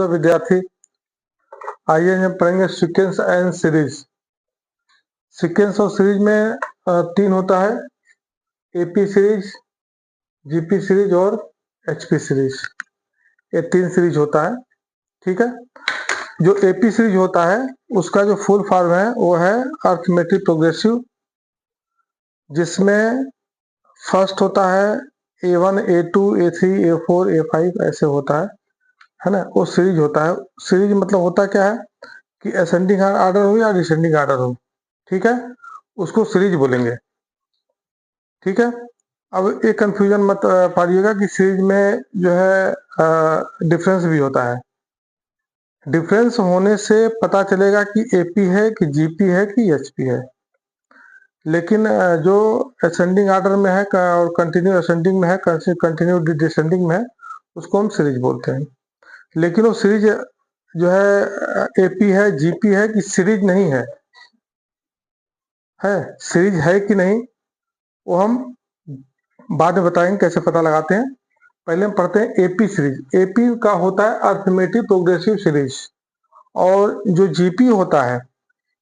शुभोदय विद्यार्थी। आइए हम पढ़ेंगे सीक्वेंस एंड सीरीज। सीक्वेंस और सीरीज में तीन होता है, एपी सीरीज, जीपी सीरीज और एचपी सीरीज। ये तीन सीरीज होता है, ठीक है। जो एपी सीरीज होता है उसका जो फुल फॉर्म है वो है अर्थमेटिक प्रोग्रेसिव, जिसमें फर्स्ट होता है A1, A2, A3, A4, A5 ऐसे होता है ना। वो सीरीज होता है। सीरीज मतलब होता क्या है कि असेंडिंग आर्डर हो या डिसेंडिंग आर्डर हो, ठीक है, उसको सीरीज बोलेंगे, ठीक है। अब एक कंफ्यूजन मत पाइएगा कि सीरीज में जो है डिफरेंस भी होता है। डिफरेंस होने से पता चलेगा कि एपी है कि जीपी है कि एचपी है। लेकिन जो असेंडिंग आर्डर में है और कंटिन्यू असेंडिंग में है, कंटिन्यू डिसेंडिंग में है, उसको हम सीरीज बोलते हैं। लेकिन वो सीरीज जो है एपी है, जीपी है कि सीरीज नहीं है, सीरीज है कि नहीं वो हम बाद में बताएंगे कैसे पता लगाते हैं। पहले हम पढ़ते हैं एपी सीरीज। एपी का होता है अर्थमेटिक प्रोग्रेसिव सीरीज, और जो जीपी होता है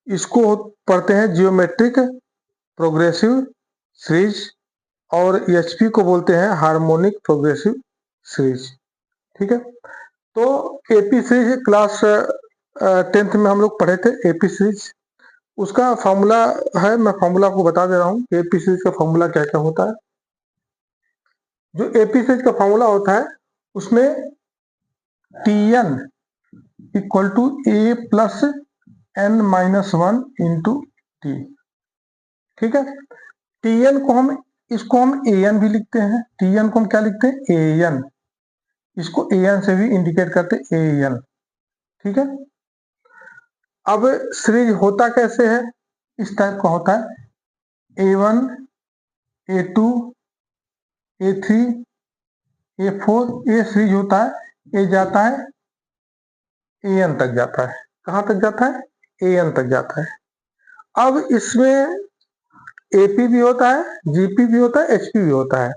इसको पढ़ते हैं जियोमेट्रिक प्रोग्रेसिव सीरीज, और एचपी को बोलते हैं हार्मोनिक प्रोग्रेसिव सीरीज, ठीक है। तो एपी सीरीज क्लास 10th में हम लोग पढ़े थे एपी सीरीज। उसका फॉर्मूला है, मैं फॉर्मूला आपको बता दे रहा हूँ। एपी सीरीज का फॉर्मूला क्या क्या होता है। जो एपी सीरीज का फॉर्मूला होता है उसमें Tn equal to A plus n minus 1 into T, ठीक है। Tn को हम इसको हम an भी लिखते हैं। Tn को हम क्या लिखते हैं, an। इसको an से भी इंडिकेट करते हैं, an, ठीक है। अब सीरीज होता कैसे है, इस टाइप का होता है A1, A2, A3, A4, ये सीरीज होता है। ये जाता है an तक जाता है। कहाँ तक जाता है, an तक जाता है। अब इसमें एपी भी होता है, जीपी भी होता है, एचपी भी होता है।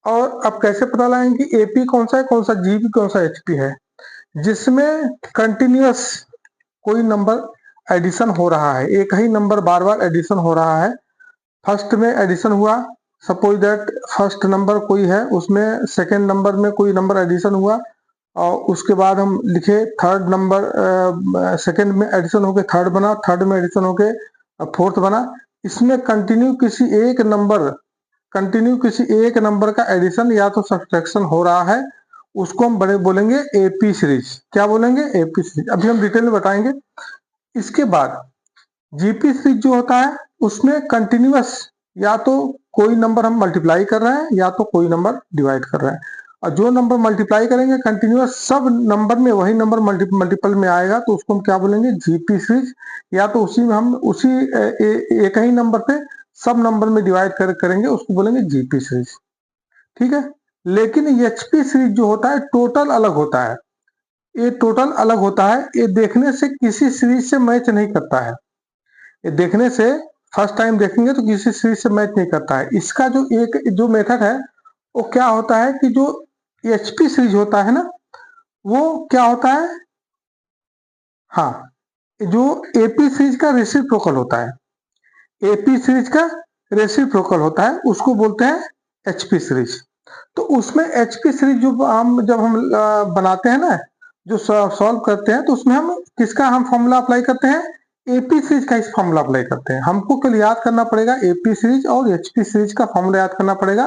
और अब कैसे पता लगाएंगे कि एपी कौन सा है, कौन सा जीपी, कौन सा एचपी है। जिसमें कंटिन्यूअस कोई नंबर एडिशन हो रहा है, एक ही नंबर बार बार एडिशन हो रहा है। फर्स्ट में एडिशन हुआ, सपोज दैट फर्स्ट नंबर कोई है, उसमें सेकेंड नंबर में कोई नंबर एडिशन हुआ, और उसके बाद हम लिखे थर्ड नंबर, सेकेंड में एडिशन होके थर्ड बना, थर्ड में एडिशन होके फोर्थ बना। इसमें कंटिन्यू किसी एक नंबर का एडिशन या तो सब्ट्रैक्शन हो रहा है, उसको हम बड़े बोलेंगे एपी सीरीज। क्या बोलेंगे, एपी सीरीज। अभी हम डिटेल में बताएंगे। इसके बाद जीपी सीरीज जो होता है उसमें कंटिन्यूअस या तो कोई नंबर हम मल्टीप्लाई कर रहे हैं या तो कोई नंबर डिवाइड कर रहे हैं, और जो नंबर मल्टीप्लाई करेंगे कंटिन्यूअस सब नंबर में वही नंबर मल्टीपल में आएगा, तो उसको हम क्या बोलेंगे, जीपी सीरीज। या तो उसी में हम उसी एक ही नंबर पे सब नंबर में डिवाइड करेंगे, उसको बोलेंगे जीपी सीरीज, ठीक है। लेकिन एचपी सीरीज जो होता है टोटल अलग होता है। ये टोटल अलग होता है, ये देखने से किसी सीरीज से मैच नहीं करता है। ये देखने से फर्स्ट टाइम देखेंगे तो किसी सीरीज से मैच नहीं करता है। इसका जो मेथड है वो क्या होता है कि जो एचपी सीरीज होता है ना, वो क्या होता है, हाँ, जो एपी सीरीज का रेसिप्रोकल होता है, एपी सीरीज का रेसिप्रोकल होता है, उसको बोलते हैं एचपी सीरीज। तो उसमें एचपी सीरीज जब हम बनाते हैं ना, जो सॉल्व करते हैं, तो उसमें हम किसका हम फॉर्मूला अप्लाई करते हैं, एपी सीरीज का इस फॉर्मूला अप्लाई करते हैं। हमको केवल याद करना पड़ेगा एपी सीरीज और एचपी सीरीज का फॉर्मूला याद करना पड़ेगा,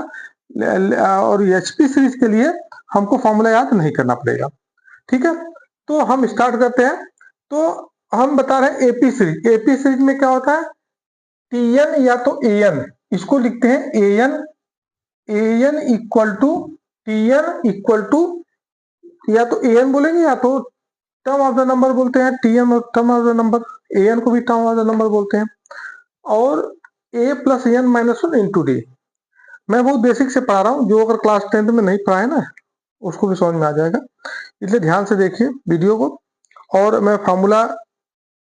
और एचपी सीरीज के लिए हमको फॉर्मूला याद नहीं करना पड़ेगा, ठीक है। तो हम स्टार्ट करते हैं। तो हम बता रहे हैं एपी सीरीज। एपी सीरीज में क्या होता है, Tn या तो an, इसको लिखते हैं an equal to Tn equal to, या तो an बोलेंगे या तो टर्म ऑफ द नंबर बोलते हैं, Tn term of the number, an को भी टर्म ऑफ द नंबर बोलते हैं, और a plus n minus 1 into D. मैं बहुत बेसिक से पढ़ा रहा हूँ, जो अगर क्लास 10th में नहीं पढ़ा है ना उसको भी समझ में आ जाएगा, इसलिए ध्यान से देखिए वीडियो को। और मैं फॉर्मूला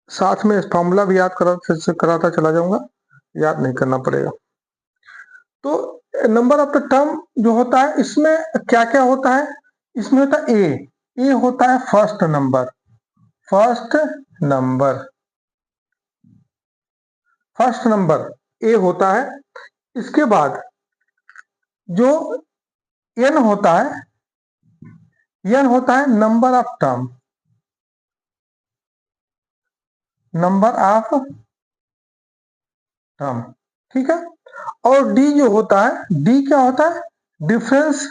साथ में फॉर्मूला भी याद कराता चला जाऊंगा, याद नहीं करना पड़ेगा। तो नंबर ऑफ द टर्म जो होता है इसमें क्या क्या होता है, इसमें होता है ए होता है first number, first number, first number A होता है। इसके बाद जो एन होता है, एन होता है number of term, number of term, ठीक है। और डी जो होता है, डी क्या होता है, difference,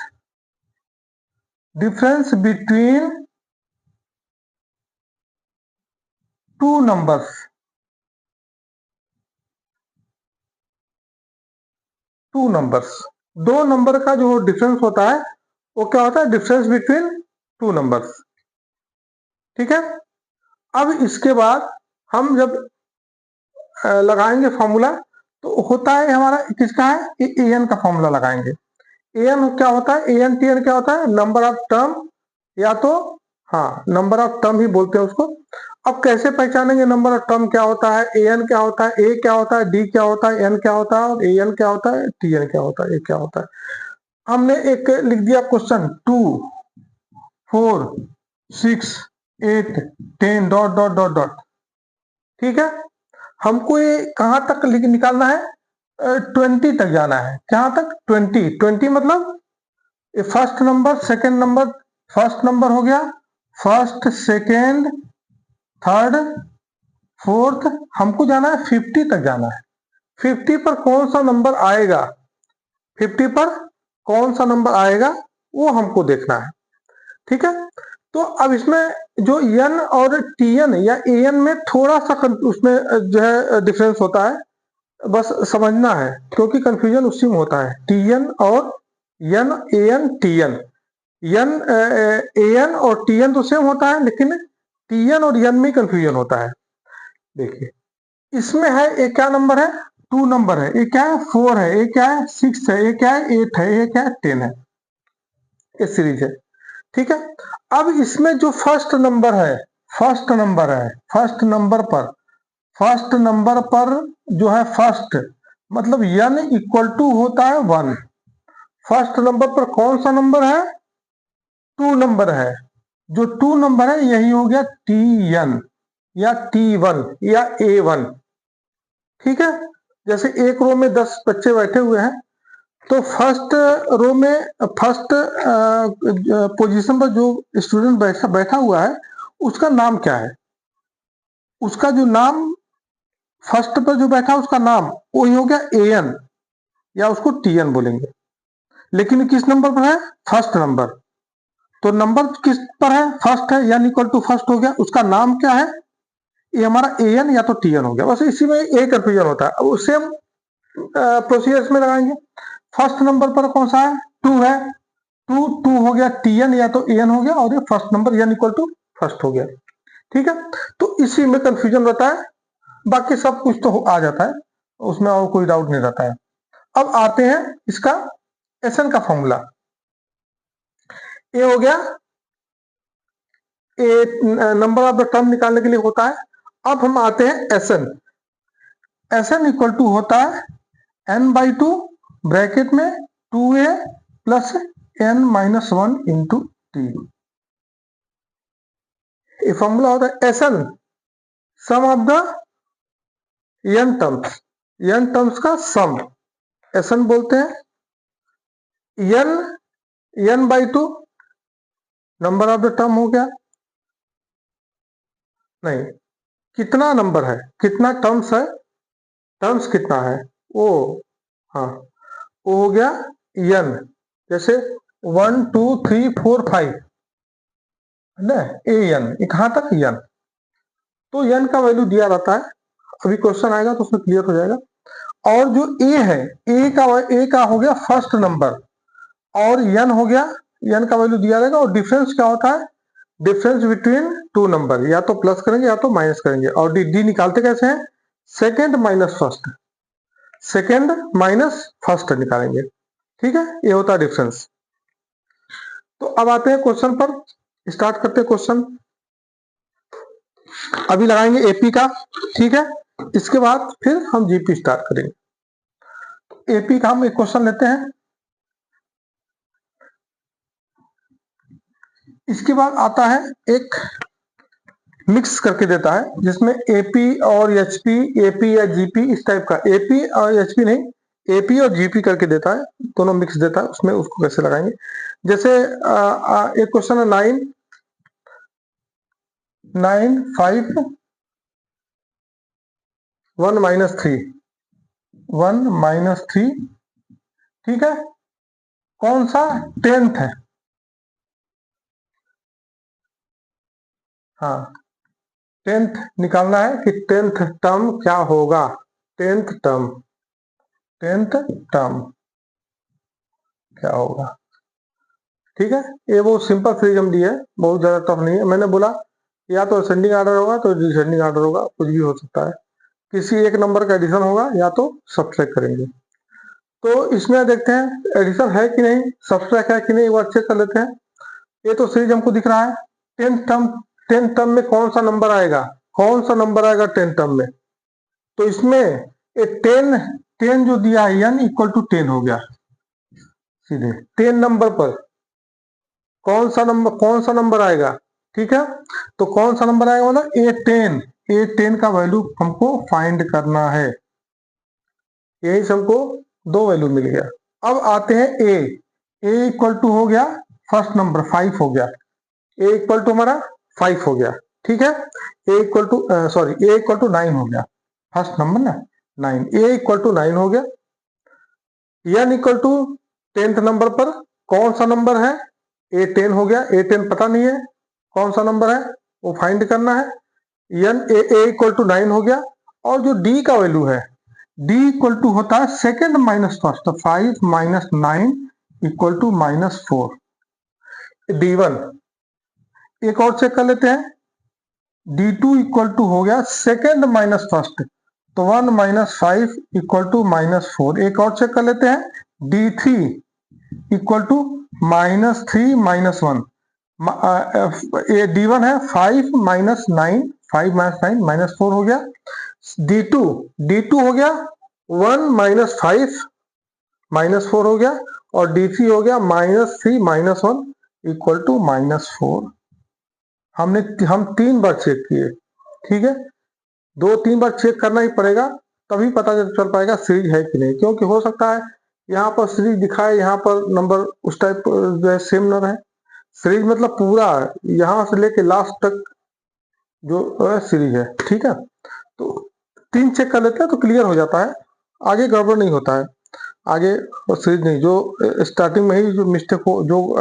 difference between two numbers, two numbers, दो नंबर का जो डिफरेंस होता है वो क्या होता है, डिफरेंस बिटवीन टू नंबर्स, ठीक है। अब इसके बाद हम जब लगाएंगे फॉर्मूला, तो होता है हमारा किसका है, ए एन का फॉर्मूला लगाएंगे। ए एन क्या होता है, ए एन टी एन क्या होता है, नंबर ऑफ टर्म, या तो हाँ नंबर ऑफ टर्म ही बोलते हैं उसको। अब कैसे पहचानेंगे नंबर ऑफ टर्म क्या होता है, ए एन क्या होता है, ए क्या होता है, डी क्या होता है, एन क्या होता है, और ए एन क्या होता है, टी एन क्या होता है, ए क्या होता है। हमने एक लिख दिया question, 2 4 6 8 10 dot dot dot dot, ठीक है। हमको ये कहां तक निकालना है, 20 तक जाना है। कहां तक, 20, 20 मतलब ये first number, second number, first number हो गया, फर्स्ट सेकेंड थर्ड फोर्थ, हमको जाना है 50 तक जाना है। 50 पर कौन सा नंबर आएगा, 50 पर कौन सा नंबर आएगा वो हमको देखना है, ठीक है। तो अब इसमें जो एन और टी एन या ए एन में थोड़ा सा उसमें जो है डिफरेंस होता है, बस समझना है, क्योंकि कंफ्यूजन उसी में होता है, टी एन और n, a n T n, n a n और टी एन तो सेम होता है, लेकिन टी एन और एन में कंफ्यूजन होता है। देखिए इसमें है, ये क्या नंबर है, 2 नंबर है, ये क्या है 4 है, ये क्या है 6 है, ये क्या है 8 है, ये क्या है 10 है, ये सीरीज है, ठीक है। अब इसमें जो फर्स्ट नंबर है, फर्स्ट नंबर है, फर्स्ट नंबर पर, फर्स्ट नंबर पर जो है फर्स्ट मतलब n इक्वल टू होता है 1। फर्स्ट नंबर पर कौन सा नंबर है, 2 नंबर है, जो 2 नंबर है यही हो गया टी एन या T1 या A1, ठीक है। जैसे एक रो में 10 बच्चे बैठे हुए हैं, तो फर्स्ट रो में फर्स्ट पोजीशन पर जो स्टूडेंट बैठा हुआ है उसका नाम क्या है, उसका जो नाम फर्स्ट पर जो बैठा उसका नाम वही हो गया ए एन, या उसको टी एन बोलेंगे। लेकिन किस नंबर पर है, फर्स्ट नंबर, तो नंबर किस पर है, फर्स्ट है, यानी इक्वल टू फर्स्ट हो गया, उसका नाम क्या है, ये हमारा ए एन या तो टी एन हो गया। बस इसी में एक कंफ्यूजन होता है। अब सेम प्रोसीजर्स में लगाएंगे, फर्स्ट नंबर पर कौन सा है, 2 है, 2 2 हो गया टी एन या तो ए एन हो गया, और ये first number n equal to first हो गया, ठीक है। तो इसी में कंफ्यूजन रहता है, बाकी सब कुछ तो आ जाता है, उसमें और कोई डाउट नहीं रहता है। अब आते हैं इसका एसन का फॉर्मूला, ये हो गया, ए नंबर ऑफ द टर्म निकालने के लिए होता है। अब हम आते हैं एसन, एसन इक्वल टू होता है n/2 ब्रैकेट में 2a plus n-1 into T. ये फॉर्मूला होता है S n, sum of the n terms, n terms का सम एसन बोलते हैं। n/2 number of the term हो गया, नहीं कितना नंबर है, कितना टर्म्स है, टर्म्स कितना है वो, हाँ वो हो गया n, जैसे 1 2 3 4 5 है ना, ए एन, कहां तक n, तो n का वैल्यू दिया रहता है, अभी क्वेश्चन आएगा तो उसमें क्लियर हो जाएगा। और जो ए है, ए का हो गया फर्स्ट नंबर, और n हो गया, n का वैल्यू दिया रहेगा, और डिफरेंस क्या होता है, डिफरेंस बिटवीन टू नंबर, या तो प्लस करेंगे या तो माइनस करेंगे। और डी निकालते कैसे हैं, second minus first, second minus first निकालेंगे, ठीक है, ये होता है डिफरेंस। तो अब आते हैं क्वेश्चन पर, स्टार्ट करते हैं क्वेश्चन। अभी लगाएंगे एपी का, ठीक है, इसके बाद फिर हम जीपी स्टार्ट करेंगे। एपी का हम एक क्वेश्चन लेते हैं, इसके बाद आता है एक मिक्स करके देता है जिसमें एपी और एचपी, एपी या जीपी, इस टाइप का, एपी और एचपी नहीं, एपी और जीपी करके देता है, दोनों मिक्स देता है, उसमें उसको कैसे लगाएंगे। जैसे एक क्वेश्चन है 9 5 1 -3 1 -3, ठीक है, कौन सा 10th है, हाँ 10th निकालना है कि 10th टर्म क्या होगा, 10th टर्म, 10th टर्म क्या होगा, ठीक है। ये वो सिंपल सीरीज हम दिए, बहुत ज्यादा टफ नहीं है। मैंने बोला या तो असेंडिंग ऑर्डर होगा तो डिसेंडिंग ऑर्डर होगा, कुछ भी हो सकता है, किसी एक नंबर का एडिशन होगा या तो सब्ट्रैक्ट करेंगे। तो इसमें देखते हैं एडिशन है कि नहीं, सब्ट्रैक्ट है कि नहीं, एक बार चेक कर लेते हैं। ये तो सीरीज हमको दिख रहा है, 10th टर्म में कौन सा नंबर आएगा, कौन सा नंबर आएगा 10th टर्म में, तो इसमें ये 10 जो दिया है यानी इक्वल टू 10 हो गया, सीधे 10 नंबर पर कौन सा नंबर आएगा, ठीक है। तो कौन सा नंबर आएगा मतलब A10 का वैल्यू हमको फाइंड करना है, यही से हमको 2 वैल्यू मिल गया। अब आते हैं ए इक्वल टू हो गया फर्स्ट नंबर 5 हो गया, ए इक्वल टू हमारा 5 हो गया, ठीक है। ए इक्वल टू 9 हो गया, फर्स्ट नंबर ना 9, ए इक्वल टू 9 हो गया। N equal to 10th number पर कौन सा नंबर है, A10 हो गया, A10 पता नहीं है कौन सा नंबर है, वो फाइंड करना है। एन ए इक्वल टू 9 हो गया, और जो डी का वैल्यू है, डी इक्वल टू होता है सेकेंड माइनस फर्स्ट, तो 5 -9 इक्वल टू -4, D1। एक और चेक कर लेते हैं, D2 इक्वल टू हो गया सेकेंड माइनस फर्स्ट, तो 1 -5 इक्वल टू -4। एक और चेक कर लेते हैं, D3 इक्वल टू -3 -1, ये D1 है 5 -9, 5 -9 -4 हो गया। D2 हो गया 1 -5 -4 हो गया, और D3 हो गया -3 -1 इक्वल टू -4। हम 3 बार चेक किए, ठीक है, 2-3 बार चेक करना ही पड़ेगा, तभी पता चल पाएगा सीरीज है कि नहीं, क्योंकि हो सकता है यहाँ पर सीरीज दिखाए, यहाँ पर नंबर उस टाइप जो है सेम न रहे। सीरीज मतलब पूरा यहाँ से लेके लास्ट तक जो सीरीज है, ठीक है। तो 3 चेक कर लेते हैं तो क्लियर हो जाता है, आगे गड़बड़ नहीं होता है, आगे सीरीज नहीं, जो स्टार्टिंग में ही जो मिस्टेक हो, जो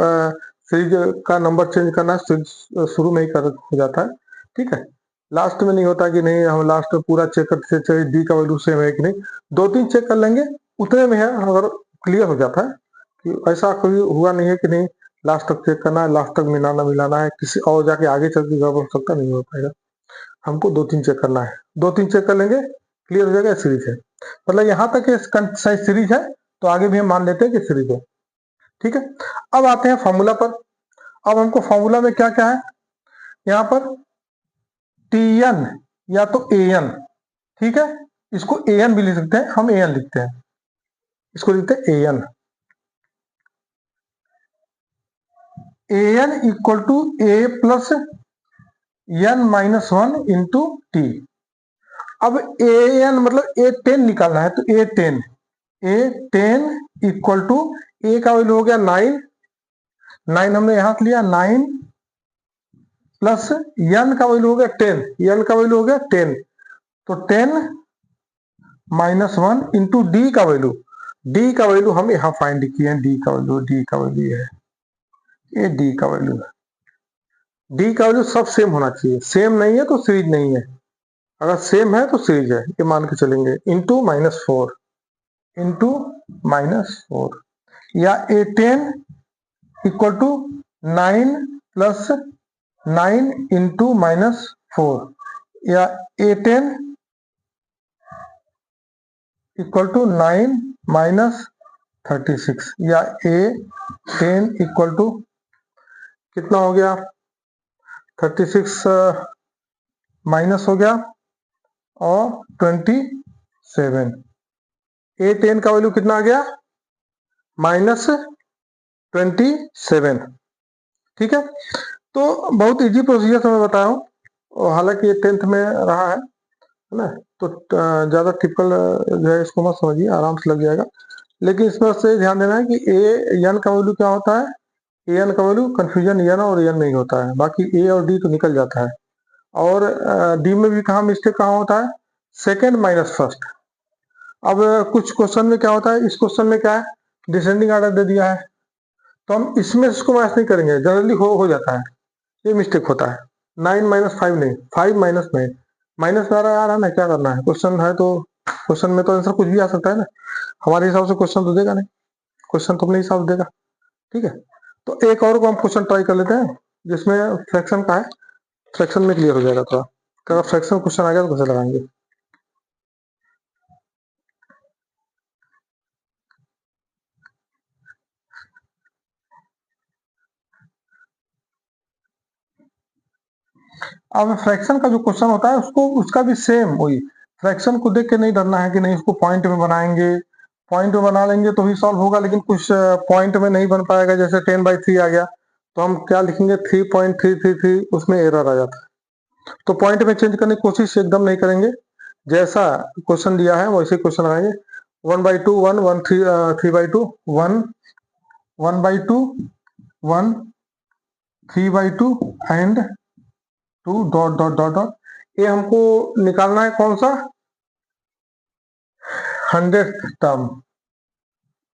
सीरीज का नंबर चेंज करना है सीरीज शुरू में ही हो जाता है, ठीक है। लास्ट में नहीं होता कि नहीं हम लास्ट में पूरा चेक करते चलिए डी का वैल्यू सेम है कि नहीं, 2-3 चेक कर लेंगे उतने में है, अगर क्लियर हो जाता है कि ऐसा कोई हुआ नहीं है कि नहीं लास्ट तक चेक करना है, लास्ट तक मिलाना है, किसी और जाके आगे चल के गड़बड़ सकता नहीं हो पाएगा। हमको 2-3 चेक करना है, 2-3 चेक कर लेंगे क्लियर हो जाएगा सीरीज है, मतलब यहाँ तक सीरीज है, तो आगे भी हम मान लेते हैं कि सीरीज है, ठीक है। अब आते हैं फॉर्मूला पर। अब हमको फॉर्मूला में क्या क्या है, यहाँ पर Tn या तो An, ठीक है, इसको An भी लिख सकते हैं, हम An लिखते हैं, इसको लिखते हैं An equal to A plus n-1 into T. अब An मतलब A10 निकालना है, तो A10 इक्वल टू A का वैल्यू हो गया 9 हमने यहां लिया, 9 प्लस n का वैल्यू हो गया 10, n का वैल्यू हो गया 10, तो 10 -1 इंटू डी का वैल्यू हम यहाँ फाइंड किए हैं, डी का वैल्यू है, ये डी का वैल्यू है। डी का वैल्यू सब सेम होना चाहिए, सेम नहीं है तो सीरीज नहीं है, अगर सेम है तो सीरीज है, ये मान के चलेंगे, इंटू -4 या A10 equal to 9 plus 9 into -4, या A10 इक्वल टू 9 -36, या A10 इक्वल टू कितना हो गया 36 माइनस हो गया और 27, A10 का वैल्यू कितना आ गया -27, ठीक है। तो बहुत इजी प्रोसीजर से मैं बताया हूँ, और हालांकि ये 10th में रहा है ना, तो ज़्यादा टिपिकल जो है इसको मत समझिए, आराम से लग जाएगा। लेकिन इसमें से ध्यान देना है कि ए एन का वैल्यू क्या होता है, ए एन का वैल्यू कन्फ्यूजन एन और एन नहीं होता है, बाकी ए और डी तो निकल जाता है। और डी में भी कहाँ मिस्टेक कहाँ होता है, सेकेंड माइनस फर्स्ट। अब कुछ क्वेश्चन में क्या होता है, इस क्वेश्चन में क्या है, डिसेंडिंग ऑर्डर दे दिया है, तो हम इसमें इसको मैच नहीं करेंगे, जनरली हो जाता है, ये मिस्टेक होता है। 9 माइनस 5 नहीं, 5 माइनस 9, माइनस आ रहा है ना, क्या करना है, क्वेश्चन है तो क्वेश्चन में तो आंसर कुछ भी आ सकता है ना, हमारे हिसाब से क्वेश्चन तो देगा नहीं, क्वेश्चन तो अपने हिसाब से देगा। ठीक है, तो एक और को हम क्वेश्चन ट्राई कर लेते हैं जिसमें फ्रैक्शन का है, फ्रैक्शन में क्लियर हो जाएगा थोड़ा। अगर फ्रैक्शन क्वेश्चन आ गया तो कैसे लगाएंगे। अब फ्रैक्शन का जो क्वेश्चन होता है उसको उसका भी सेम वही, फ्रैक्शन को देख के नहीं डरना है कि नहीं इसको पॉइंट में बनाएंगे, पॉइंट में बना लेंगे तो भी सॉल्व होगा, लेकिन कुछ पॉइंट में नहीं बन पाएगा, जैसे 10/3 आ गया तो हम क्या लिखेंगे 3.333, उसमें एरर आ जाता है। तो पॉइंट में चेंज करने की कोशिश एकदम नहीं करेंगे, जैसा क्वेश्चन दिया है वैसे क्वेश्चन लगाएंगे। 1/2 1 1 3/2 1 1/2 1 3/2 and 2 dot dot dot dot. ये हमको निकालना है कौन सा, 100th टर्म,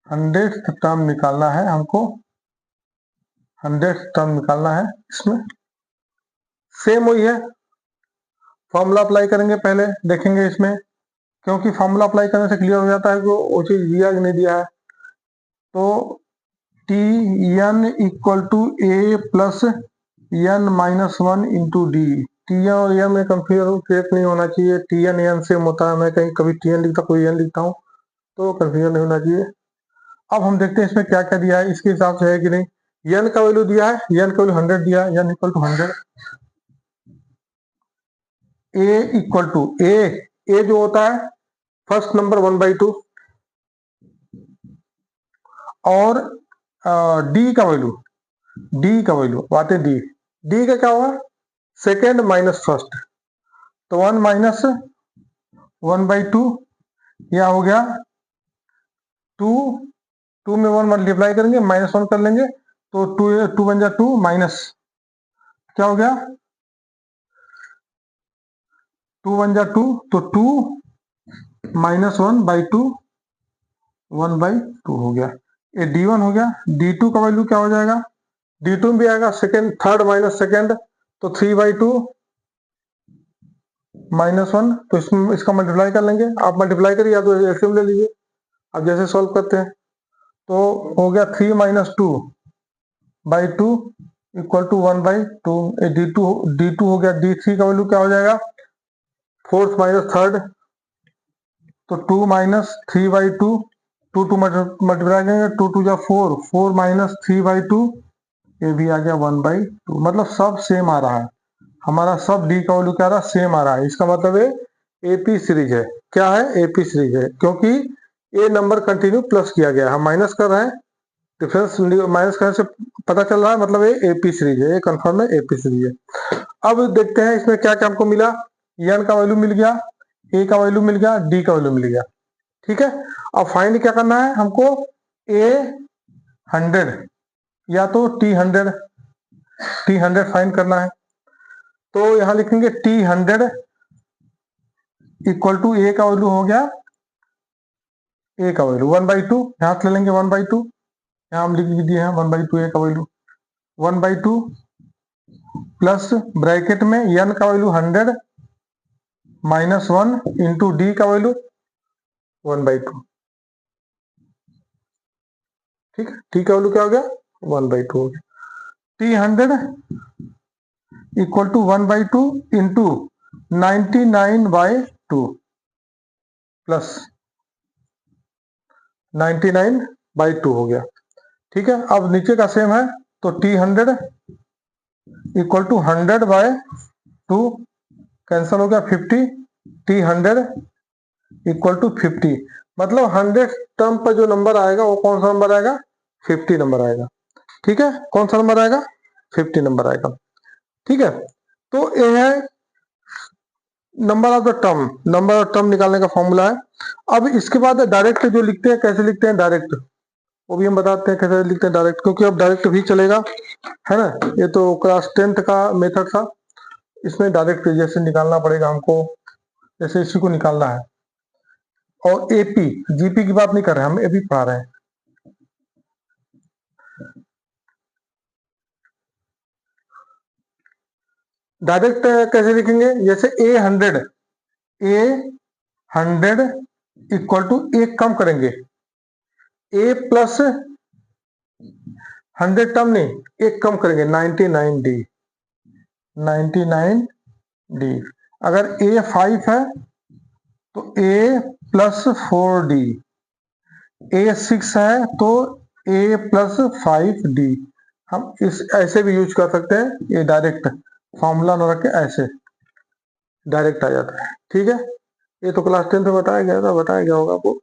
100th टर्म निकालना है हमको, 100th टर्म निकालना है। इसमें सेम वही है, फॉर्मूला अप्लाई करेंगे, पहले देखेंगे इसमें, क्योंकि फॉर्मूला अप्लाई करने से क्लियर हो जाता है कि वो चीज दिया कि नहीं दिया है। तो T n equal to A plus n minus 1 into D. T n और एन में कंफ्यूजन क्रिएट नहीं होना चाहिए, टी एन सेम होता है, मैं कहीं कभी टी एन लिखता कोई एन लिखता हूँ, तो कंफ्यूजन नहीं होना चाहिए। अब हम देखते हैं इसमें क्या क्या दिया है, इसके हिसाब से है कि नहीं। एन का वैल्यू दिया है, एन का वैल्यू 100 दिया है, n equal to 100। A equal to A जो होता है फर्स्ट नंबर 1/2, और डी का वैल्यू, बात है डी का क्या होगा, सेकेंड माइनस फर्स्ट, तो 1 माइनस 1/2, यह हो गया 2, 2 में 1 मल्टीप्लाई करेंगे, -1 कर लेंगे, तो 2 बन जाए 2, माइनस क्या हो गया 2 बन जा 2, तो 2 माइनस 1/2, 1/2 हो गया। ये D1 हो गया। D2 का वैल्यू क्या हो जाएगा, D2 भी आएगा सेकेंड, थर्ड माइनस सेकेंड, तो 3/2 -1, तो इसका मल्टीप्लाई कर लेंगे, आप मल्टीप्लाई करिए या तो एलसीएम ले लीजिए, आप जैसे सॉल्व करते हैं। तो हो गया 3 - 2/2 इक्वल टू 1/2। D2 हो गया। D3 का वैल्यू क्या हो जाएगा, फोर्थ माइनस थर्ड, तो 2 - 3/2, 2 मल्टीप्लाई करेंगे, 2 2 जा 4, 4 - 3/2, ये भी आ गया 1/2। मतलब सब सेम आ रहा है हमारा, सब डी का वैल्यू क्या आ रहा है, सेम आ रहा है। इसका मतलब ये एपी सीरीज है। क्या है, एपी सीरीज है, क्योंकि ए नंबर कंटिन्यू प्लस किया गया है, हम माइनस कर रहे हैं, डिफरेंस माइनस करने से पता चल रहा है, मतलब ये एपी सीरीज है, ये कंफर्म है एपी सीरीज है। अब देखते हैं इसमें क्या क्या हमको मिला, एन का वैल्यू मिल गया, ए का वैल्यू मिल गया, डी का वैल्यू मिल गया। ठीक है, अब फाइंड क्या करना है हमको, ए 100 या तो T100 फाइंड करना है। तो यहां लिखेंगे T100 इक्वल टू ए का वैल्यू हो गया, ए का वैल्यू 1/2, यहां से ले लेंगे 1/2, यहां हम लिख दिए हैं 1/2, ए का वैल्यू 1/2 प्लस ब्रैकेट में एन का वैल्यू 100 -1 इंटू डी का वैल्यू 1/2। ठीक है, टी का वैल्यू क्या हो गया, 1/2 हो गया। T100 equal to 1/2 into 99/2 plus 99/2 हो गया। ठीक है, अब नीचे का सेम है, तो T100 इक्वल टू 100/2 कैंसल हो गया, 50, T100 इक्वल टू 50, मतलब 100 टर्म पर जो नंबर आएगा वो कौन सा नंबर आएगा, 50 नंबर आएगा। ठीक है, कौन सा नंबर आएगा, 50 नंबर आएगा। ठीक है। तो ये है number of the term, number of term निकालने का फॉर्मूला है। अब इसके बाद डायरेक्ट जो लिखते हैं, कैसे लिखते हैं डायरेक्ट, वो भी हम बताते हैं कैसे लिखते हैं डायरेक्ट, क्योंकि अब डायरेक्ट भी चलेगा, है ना। ये तो क्लास 10th का मेथड था, इसमें डायरेक्ट जैसे निकालना पड़ेगा हमको, जैसे इसी को निकालना है। और एपी, जीपी की बात नहीं कर रहे हैं हम, एपी पढ़ा रहे हैं। डायरेक्ट कैसे लिखेंगे, जैसे A100 इक्वल टू एक कम करेंगे, ए प्लस 100 टर्म नहीं, एक कम करेंगे 99D, 99D। अगर A5 है तो A प्लस 4D, A6 है तो A प्लस 5D। हम इस ऐसे भी यूज कर सकते हैं, ये डायरेक्ट फॉर्मूला न रख के ऐसे डायरेक्ट आ जाता है, ठीक है। ये तो क्लास 10 में बताया गया था, बताया गया होगा आपको।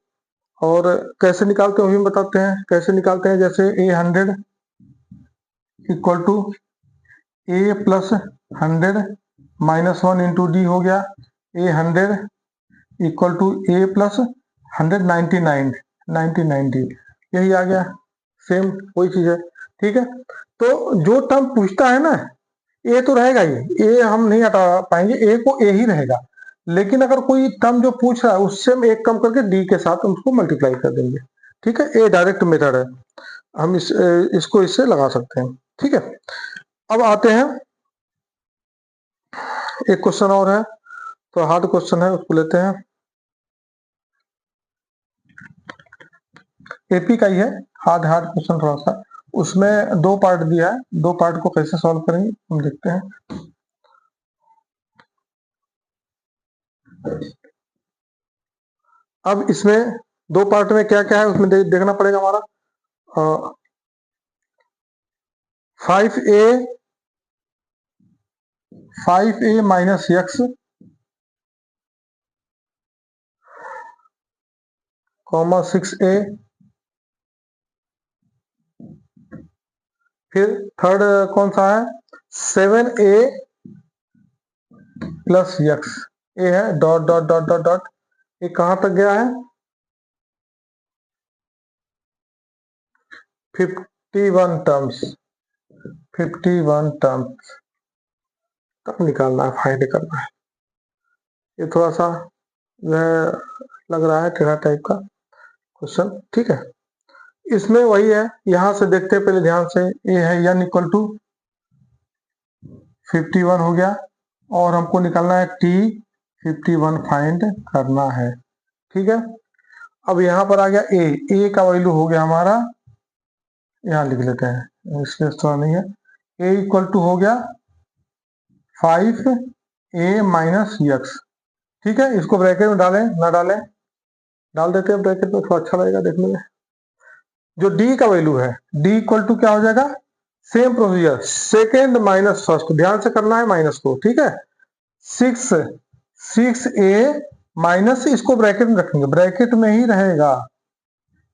और कैसे निकालते हैं वो भी बताते हैं, कैसे निकालते हैं। जैसे A100 equal to A plus 100 minus 1 into D हो गया, A100 equal to A plus 199D, यही आ गया, सेम वही चीज है, ठीक है। तो जो टर्म पूछता है ना, ए तो रहेगा ही, ए हम नहीं हटा पाएंगे, ए को ए ही रहेगा। लेकिन अगर कोई टर्म जो पूछ रहा है उससे हम एक कम करके डी के साथ उसको मल्टीप्लाई कर देंगे, ठीक है। ए डायरेक्ट मेथड है, हम इसको इससे लगा सकते हैं, ठीक है। अब आते हैं, एक क्वेश्चन और है, तो हार्ड क्वेश्चन है, उसको लेते हैं। एपी का ही है, हार्ड क्वेश्चन थोड़ा सा। उसमें दो पार्ट दिया है, दो पार्ट को कैसे सॉल्व करेंगे हम देखते हैं। अब इसमें दो पार्ट में क्या क्या है उसमें देखना पड़ेगा हमारा। 5a minus x comma 6a, फिर थर्ड कौन सा है 7a प्लस एक्स, ए है dot dot dot dot dot, ये कहां तक गया है 51 टर्म्स, 51 टर्म्स तक निकालना है, फाइंड करना है। ये थोड़ा सा लग रहा है टेढ़ा टाइप का क्वेश्चन, ठीक है। इसमें वही है, यहां से देखते हैं पहले ध्यान से, ये है n इक्वल टू 51 हो गया, और हमको निकालना है t 51 फाइंड करना है, ठीक है। अब यहाँ पर आ गया a का वैल्यू हो गया हमारा, यहाँ लिख लेते हैं, इसलिए थोड़ा नहीं है, a इक्वल टू हो गया 5a माइनस एक्स, ठीक है। इसको ब्रैकेट में डालें ना डालें, डाल देते हैं ब्रैकेट में, थोड़ा अच्छा लगेगा देखने में। जो d का वैल्यू है, d इक्वल टू क्या हो जाएगा, same procedure, second minus first, ध्यान से करना है माइनस को, ठीक है। 6a माइनस, इसको ब्रैकेट में रखेंगे, ब्रैकेट में ही रहेगा,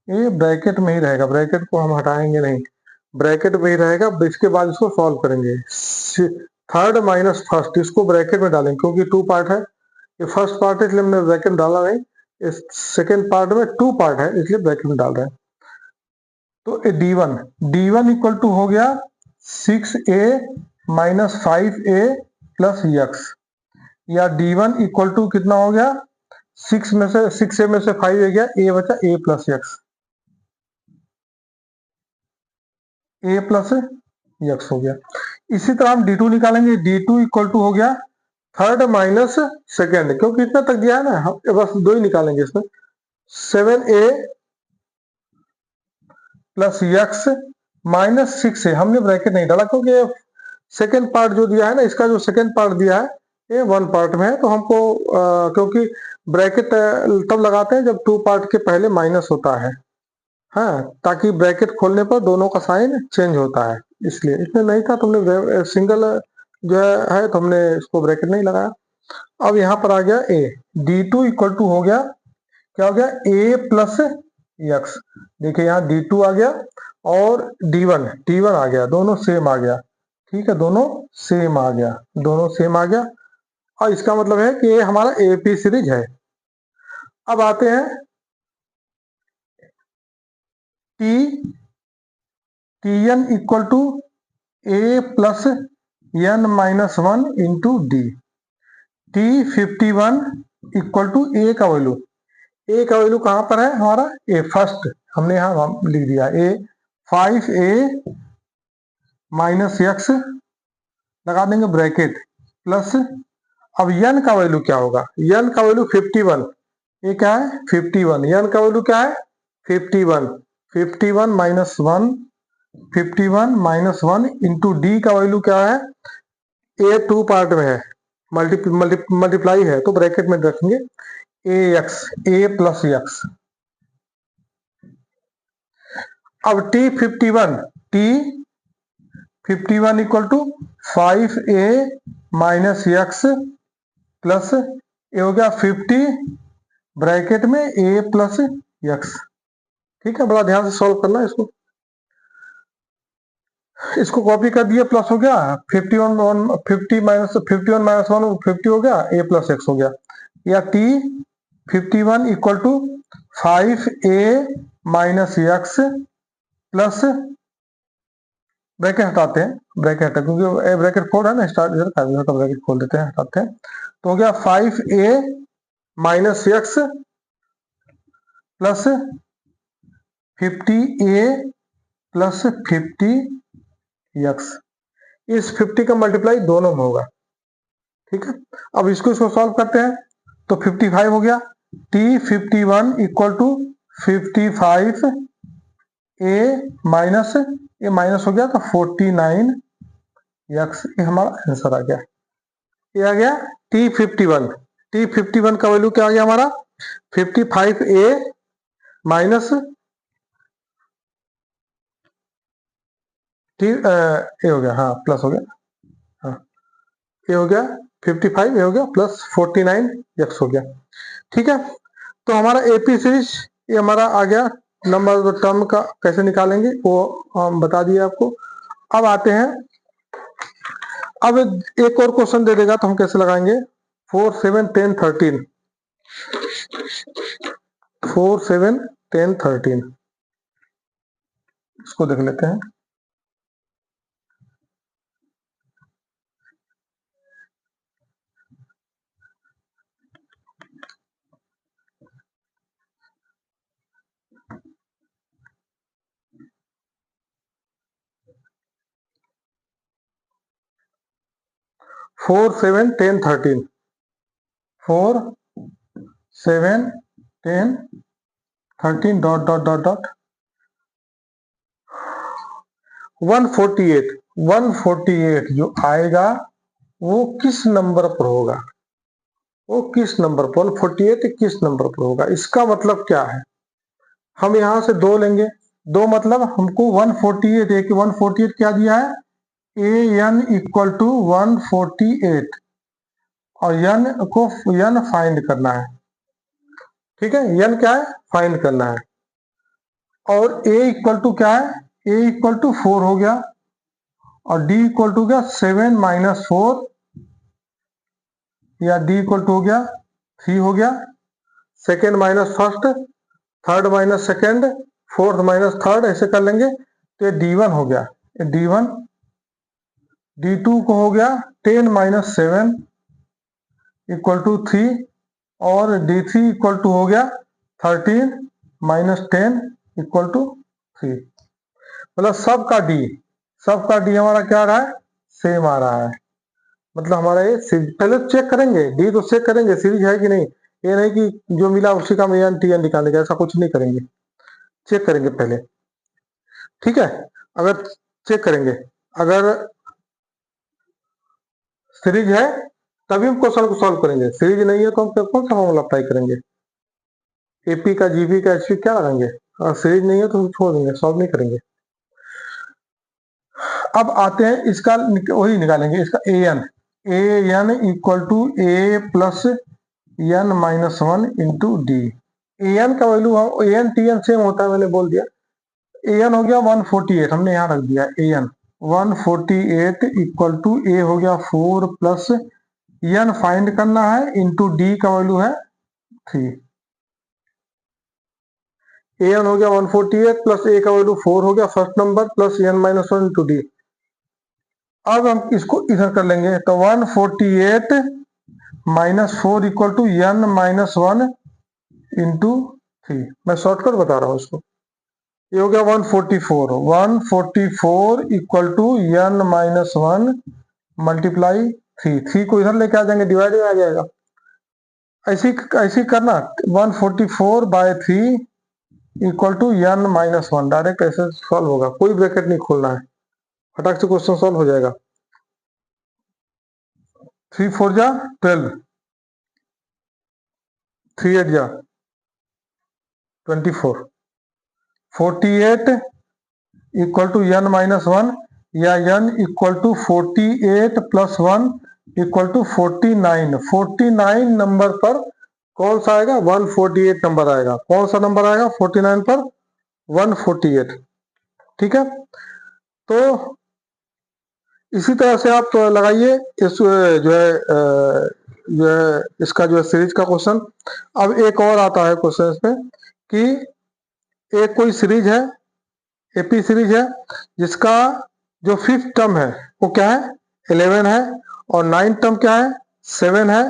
ये ब्रैकेट में ही रहेगा, ब्रैकेट को हम हटाएंगे नहीं, ब्रैकेट में ही रहेगा। इसके बाद इसको सॉल्व करेंगे, थर्ड माइनस फर्स्ट, इसको ब्रैकेट में डालेंगे, क्योंकि टू पार्ट है, ये फर्स्ट पार्ट है इसलिए हमने ब्रैकेट डाला नहीं, इस सेकेंड पार्ट में टू पार्ट है इसलिए ब्रैकेट में डाल रहे हैं। तो d1 इक्वल टू हो गया 6a minus 5a plus x, या d1 इक्वल टू कितना हो गया, 6 में से 6a में से 5 गया, a बचा a plus x, a plus x हो गया। इसी तरह हम d2 निकालेंगे, d2 इक्वल टू हो गया थर्ड माइनस सेकेंड, क्योंकि इतना तक दिया है ना, हम बस दो ही निकालेंगे इसमें, 7a plus x minus 6a, हमने ब्रैकेट नहीं डाला क्योंकि सेकेंड पार्ट जो दिया है ना, इसका जो सेकेंड पार्ट दिया है ये वन पार्ट में है, तो हमको क्योंकि ब्रैकेट तब लगाते हैं जब टू पार्ट के पहले माइनस होता है, हाँ, ताकि ब्रैकेट खोलने पर दोनों का साइन चेंज होता है, इसलिए। इसमें नहीं था, तुमने सिंगल जो है तो हमने इसको ब्रैकेट नहीं लगाया। अब यहाँ पर आ गया a, d2 इक्वल टू हो गया, क्या हो गया a प्लस एक्स, देखिए यहाँ d2 आ गया और d1 आ गया, दोनों सेम आ गया, ठीक है, दोनों सेम आ गया, दोनों सेम आ गया, और इसका मतलब है कि ये हमारा एपी सीरीज है। अब आते हैं T n equal to A plus n minus one into D. T 51 equal to A का वैल्यू, ए का वैल्यू कहां पर है हमारा, ए फर्स्ट हमने यहां लिख दिया, ए 5a माइनस एक्स लगा देंगे ब्रैकेट प्लस, अब n का वैल्यू क्या होगा, n का वैल्यू 51, ये क्या है 51, n का वैल्यू क्या है 51, 51 minus one, 51 minus one into D का वैल्यू क्या है, ए टू पार्ट में है, मल्टीप्लाई है तो ब्रैकेट में रखेंगे a x, a plus x. अब T 51 equal to 5a minus x plus ये हो गया 50 ब्रैकेट में a प्लस एक्स। ठीक है, बड़ा ध्यान से सॉल्व करना है इसको, इसको कॉपी कर दिए, प्लस हो गया 50 माइनस 51 वन 50 हो गया, a प्लस एक्स हो गया, या T 51 equal to 5a minus x plus, bracket हटाते हैं, ब्रैकेट हटा क्योंकि ब्रैकेट खोल है ना, स्टार्ट इधर का ब्रैकेट खोल देते हैं, हटाते हैं, तो हो गया 5a minus x plus 50a plus 50 x, इस 50 का मल्टीप्लाई दोनों में होगा। ठीक है, अब इसको सॉल्व करते हैं तो 55 हो गया, T 51 equal to 55 a minus, ये माइनस हो गया तो 49 एक्स, ये हमारा आंसर आ गया, ये आ गया टी 51 का वैल्यू क्या आ गया हमारा 55a माइनस टी ए हो गया, हाँ प्लस हो गया, हाँ ये हो गया 55, ये हो गया प्लस 49 एक्स हो गया। ठीक है, तो हमारा एपी सीरीज ये हमारा आ गया, नंबर टर्म का कैसे निकालेंगे वो हम बता दिए आपको। अब आते हैं, अब एक और क्वेश्चन दे देगा तो हम कैसे लगाएंगे, 4 7 10 13, 4 7 10 13 इसको देख लेते हैं। Four seven ten 13, 4 7 10 13 dot dot dot dot 148 जो आएगा वो किस नंबर पर होगा, वो किस नंबर पर 148 किस नंबर पर होगा, इसका मतलब क्या है, हम यहां से दो लेंगे, दो मतलब हमको 148, एक 148 क्या दिया है, ए एन इक्वल टू 148 और एन को एन फाइंड करना है। ठीक है, एन क्या है फाइंड करना है, और ए इक्वल टू क्या है, ए इक्वल टू 4 हो गया, और डी इक्वल टू गया 7 माइनस 4, या डी इक्वल टू हो गया 3 हो गया, second minus first, third minus second, fourth minus third, ऐसे कर लेंगे तो ये D1 हो गया, D1, D2 को हो गया 10 माइनस 7 इक्वल टू 3, और D3 इक्वल टू हो गया 13 माइनस 10 इक्वल टू 3, मतलब सबका D हमारा क्या आ रहा है, सेम आ रहा है, मतलब हमारा ये पहले चेक करेंगे, डी तो चेक करेंगे सीरीज है कि नहीं, ये नहीं कि जो मिला उसी का एन टी एन निकालेंगे, ऐसा कुछ नहीं करेंगे, चेक करेंगे पहले। ठीक है, अगर चेक करेंगे, अगर सीरीज है तभी हम क्वेश्चन को सॉल्व करेंगे, सीरीज नहीं है तो हम कौन सा फॉर्मूला अप्लाई करेंगे, एपी का जीपी का एचपी क्या लगाएंगे, अगर सीरीज नहीं है तो हम छोड़ देंगे, सॉल्व नहीं करेंगे। अब आते हैं इसका, वही निकालेंगे इसका A n equal to A plus n minus one into D. A n का value A n T n same होता है, मैंने बोल दिया, ए एन हो गया 148, हमने यहाँ रख दिया ए एन 148 इक्वल टू ए हो गया 4 प्लस एन फाइंड करना है इंटू डी का वैल्यू है 3। एन हो गया 148 प्लस ए का वैल्यू 4 हो गया first number plus n minus 1 into D. अब हम इसको इधर कर लेंगे तो 148 minus 4 equal to n minus 1 into 3। मैं शॉर्टकट बता रहा हूँ इसको। ये हो गया 144 equal to n minus 1 multiply 3 को इधर लेके आ जाएंगे, डिवाइड में आ जाएगा। ऐसी करना 144 by 3 equal to n minus 1, direct ऐसे सॉल्व होगा, कोई ब्रैकेट नहीं खोलना है, फटाक से क्वेश्चन सॉल्व हो जाएगा। 3 4 जा 12, 3 8 जा 24, 48 इक्वल टू एन माइनस 1 या n equal to 48 plus 1 equal to 49। 49 number पर कौन सा आएगा? 148 नंबर आएगा। कौन सा नंबर आएगा 49 पर? 148। ठीक है, तो इसी तरह से आप लगाइए इस जो है इसका जो है सीरीज का क्वेश्चन। अब एक और आता है क्वेश्चन इसमें कि एक कोई सीरीज है, एपी सीरीज है, जिसका जो 5th टर्म है वो क्या है? 11 है, और 9th टर्म क्या है? 7 है।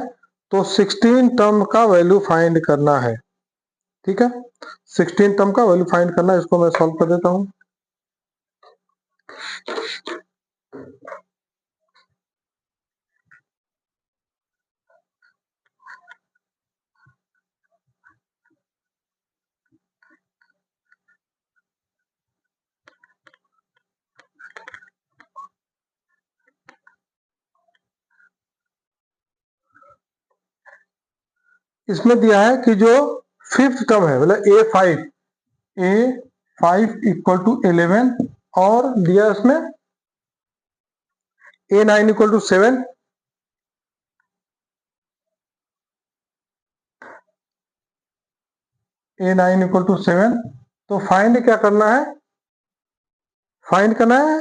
तो 16 टर्म का वैल्यू फाइंड करना है। ठीक है, 16 टर्म का वैल्यू फाइंड करना है। इसको मैं सॉल्व कर देता हूं। इसमें दिया है कि जो 5th टर्म है मतलब A5 इक्वल टू 11, और दिया इसमें A9 equal to 7, A9 equal to 7। तो फाइंड क्या करना है? फाइंड करना है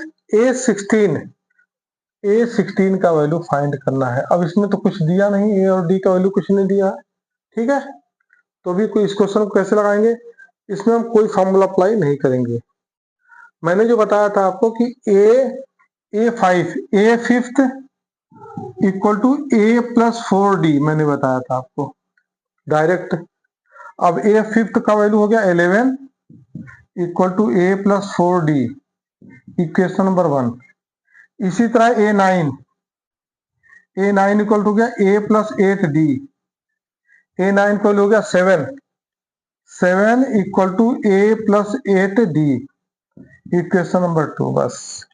A16 का वैल्यू फाइंड करना है। अब इसमें तो कुछ दिया नहीं, ए और डी का वैल्यू कुछ नहीं दिया है। ठीक है, तो अभी कोई इस क्वेश्चन को कैसे लगाएंगे? इसमें हम कोई फॉर्मूला अप्लाई नहीं करेंगे। मैंने जो बताया था आपको कि A 5th equal to A plus 4D, मैंने बताया था आपको डायरेक्ट। अब A 5th का वैल्यू हो गया 11 equal to A plus 4D, equation number 1। इसी तरह A9 इक्वल टू गया A प्लस 8D, A9 का वैल्यू हो गया 7 equal to A plus 8D, equation number 2। बस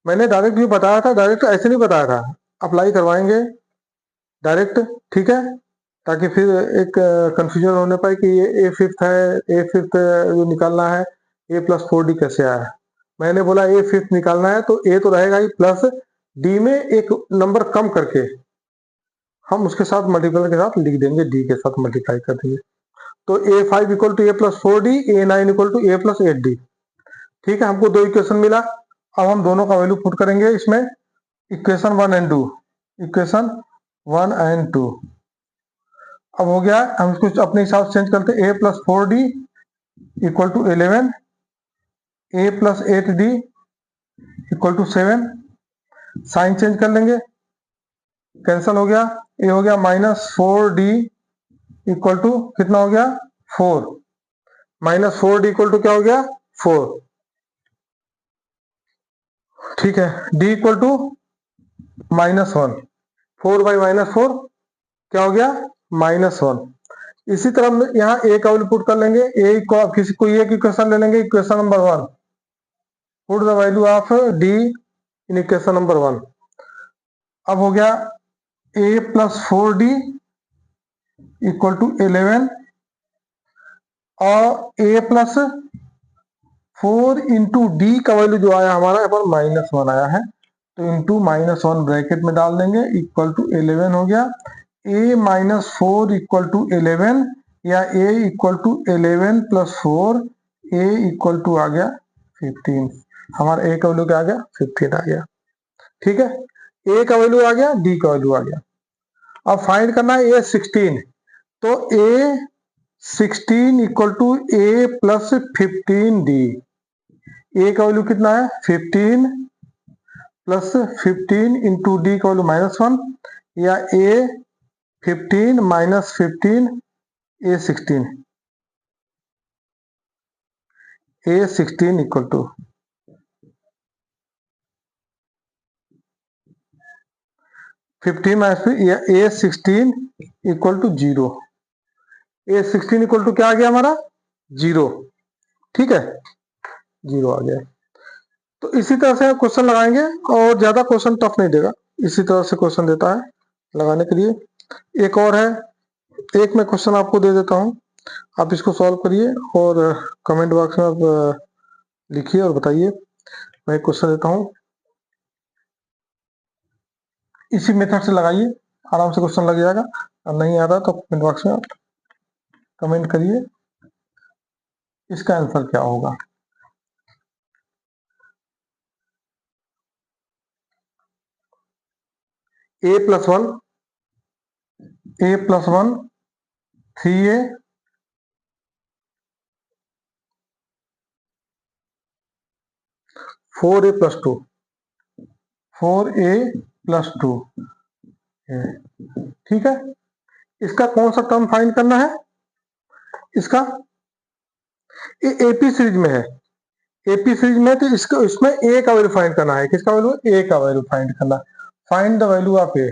मैंने डायरेक्ट भी बताया था, डायरेक्ट ऐसे नहीं बताया था, अप्लाई करवाएंगे डायरेक्ट। ठीक है, ताकि फिर एक कंफ्यूजन होने पाए कि ये A5th है, A5th जो निकालना है A प्लस 4D कैसे आया है। मैंने बोला A5th निकालना है तो A तो रहेगा ही, प्लस D में एक नंबर कम करके हम उसके साथ मल्टीप्लाई के साथ लिख देंगे, D के साथ मल्टीप्लाई कर देंगे। तो A5 equal to A plus 4D, A9 equal to A plus 8D। ठीक है, हमको दो इक्वेशन मिला। अब हम दोनों का वैल्यू पुट करेंगे इसमें, इक्वेशन 1 एंड 2, इक्वेशन 1 एंड 2। अब हो गया, हम इसको अपने हिसाब से चेंज करते हैं। A plus 4D equal to 11, A plus 8D equal to 7। Sign change कर लेंगे, कैंसल हो गया। ये हो गया माइनस 4D इक्वल टू कितना हो गया? 4। माइनस 4D इक्वल टू क्या हो गया? 4। ठीक है, D इक्वल टू -1। 4 बाई -4 क्या हो गया? -1। इसी तरह यहाँ A का वैल्यू पुट कर लेंगे। A को किसी कोई एक इक्वेशन ले लेंगे, equation number 1। Put the value of D in equation number 1। अब हो गया A plus 4D equal to 11, और A प्लस 4 इंटू डी का वैल्यू जो आया हमारा यहाँ पर -1 आया है, तो इंटू -1 ब्रैकेट में डाल देंगे, इक्वल टू 11 हो गया। A माइनस 4 इक्वल टू 11, या A equal to 11 plus 4, A equal to आ गया 15। हमारा ए का वैल्यू क्या आ गया 15 आ गया। ठीक है, ए का वैल्यू आ गया, डी का वैल्यू आ गया। अब फाइंड करना है ए 16, तो A 16 equal to A plus 15 डी। ए का वैल्यू कितना है 15 प्लस 15 इंटू डी का वैल्यू -1, या A 15 minus 15 A 16, A 16 equal to 15 minus या A 16 equal to 0। A 16 equal to क्या आ गया हमारा 0। ठीक है, 0 आ गया। तो इसी तरह से क्वेश्चन लगाएंगे और ज्यादा क्वेश्चन टफ नहीं देगा, इसी तरह से क्वेश्चन देता है लगाने के लिए। एक और है, एक मैं क्वेश्चन आपको दे देता हूं, आप इसको सॉल्व करिए और कमेंट बॉक्स में आप लिखिए और बताइए। मैं एक क्वेश्चन देता हूं, इसी मेथड से लगाइए, आराम से क्वेश्चन लग जाएगा। अब नहीं आ रहा तो कमेंट बॉक्स में आप कमेंट करिए इसका आंसर क्या होगा। a + 1 3a 4a + 2 4a + 2। ठीक है, इसका कौन सा टर्म फाइंड करना है, इसका एपी सीरीज में है, एपी सीरीज में, तो इसको इसमें ए का वैल्यू फाइंड करना है। किसका वैल्यू, ए का वैल्यू फाइंड करना। Find the value of A,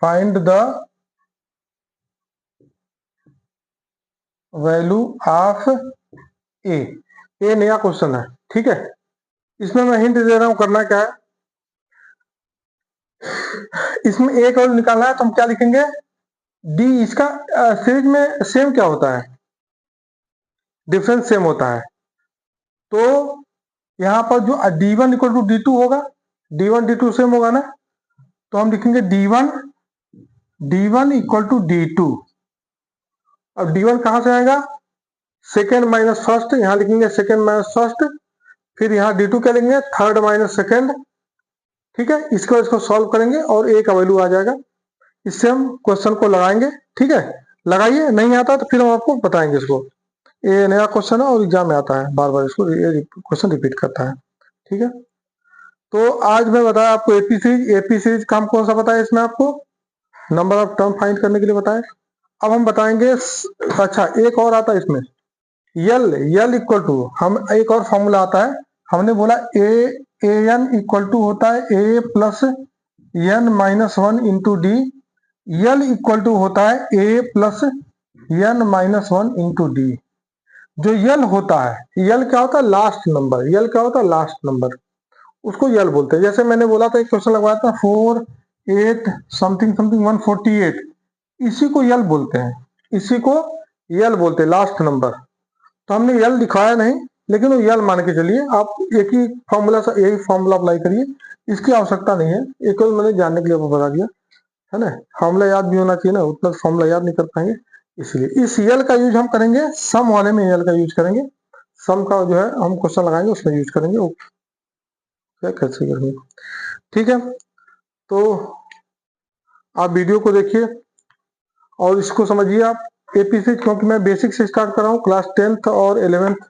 find the value of A. ए नया क्वेश्चन है, ठीक है। इसमें मैं हिंट दे रहा हूं, करना क्या है, इसमें ए का वैल्यू निकालना है तो हम क्या लिखेंगे डी। इसका सीरीज में सेम क्या होता है, डिफरेंस सेम होता है। तो यहां पर जो d1 इक्वल टू d2 होगा, d1 d2 सेम होगा ना, तो हम लिखेंगे d1 इक्वल टू d2। अब d1 कहां से आएगा, सेकेंड माइनस फर्स्ट, यहां लिखेंगे सेकेंड माइनस फर्स्ट, फिर यहां d2 क्या लेंगे, थर्ड माइनस सेकेंड। ठीक है, इसको सॉल्व करेंगे और ए का वैल्यू आ जाएगा। इससे हम क्वेश्चन को लगाएंगे। ठीक है, लगाइए, नहीं आता तो फिर हम आपको बताएंगे इसको। ये नया क्वेश्चन है और एग्जाम में आता है, बार बार इसको क्वेश्चन रिपीट करता है। ठीक है, तो आज मैं बताया आपको एपी सीरीज। एपी सीरीज काम कौन सा बताया, इसमें आपको नंबर ऑफ टर्म फाइंड करने के लिए बताया। अब हम बताएंगे, अच्छा एक और आता है इसमें, यल इक्वल टू, हम एक और फॉर्मूला आता है, हमने बोला ए एन इक्वल टू होता है a plus n minus 1 into d. L equal to होता है a plus n minus 1 into d. जो यल होता है, यल क्या होता है, लास्ट नंबर। यल क्या होता है, लास्ट नंबर, उसको यल बोलते हैं। जैसे मैंने बोला था, एक क्वेश्चन लगवाया था 4 8 समथिंग समथिंग 148, इसी को यल बोलते हैं, इसी को यल बोलते हैं, लास्ट नंबर। तो हमने यल दिखाया नहीं, लेकिन वो यल मान के चलिए। आप एक ही फॉर्मूला से यही फॉर्मूला अप्लाई करिए, इसकी आवश्यकता नहीं है, एक मैंने जानने के लिए बता दिया है ना। फॉर्मूला याद भी होना चाहिए ना, उतना फॉर्मूला याद नहीं कर पाएंगे, इसलिए इस यल का यूज हम करेंगे, सम वाले में यल का यूज करेंगे। सम का जो है हम क्वेश्चन लगाएंगे, उसमें यूज करेंगे वो क्या कैसे करेंगे। ठीक है, तो आप वीडियो को देखिए और इसको समझिए आप एपी से, क्योंकि मैं बेसिक से स्टार्ट कर रहा हूँ, क्लास 10th और 11th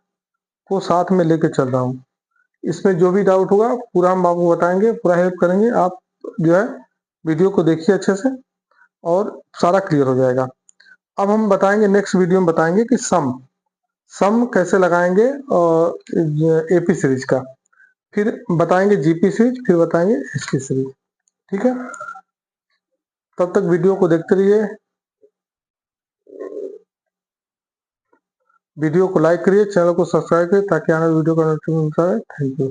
को साथ में लेके चल रहा हूँ। इसमें जो भी डाउट होगा पूरा हम आपको बताएंगे, पूरा हेल्प करेंगे। आप जो है वीडियो को देखिए अच्छे से और सारा क्लियर हो जाएगा। अब हम बताएंगे, नेक्स्ट वीडियो में बताएंगे कि सम कैसे लगाएंगे और एपी सीरीज का, फिर बताएंगे जीपी सीरीज, फिर बताएंगे एसपी सीरीज। ठीक है, तब तक वीडियो को देखते रहिए, वीडियो को लाइक करिए, चैनल को सब्सक्राइब करिए ताकि आने वीडियो का नोटिफिकेशन मिलता है। Thank you.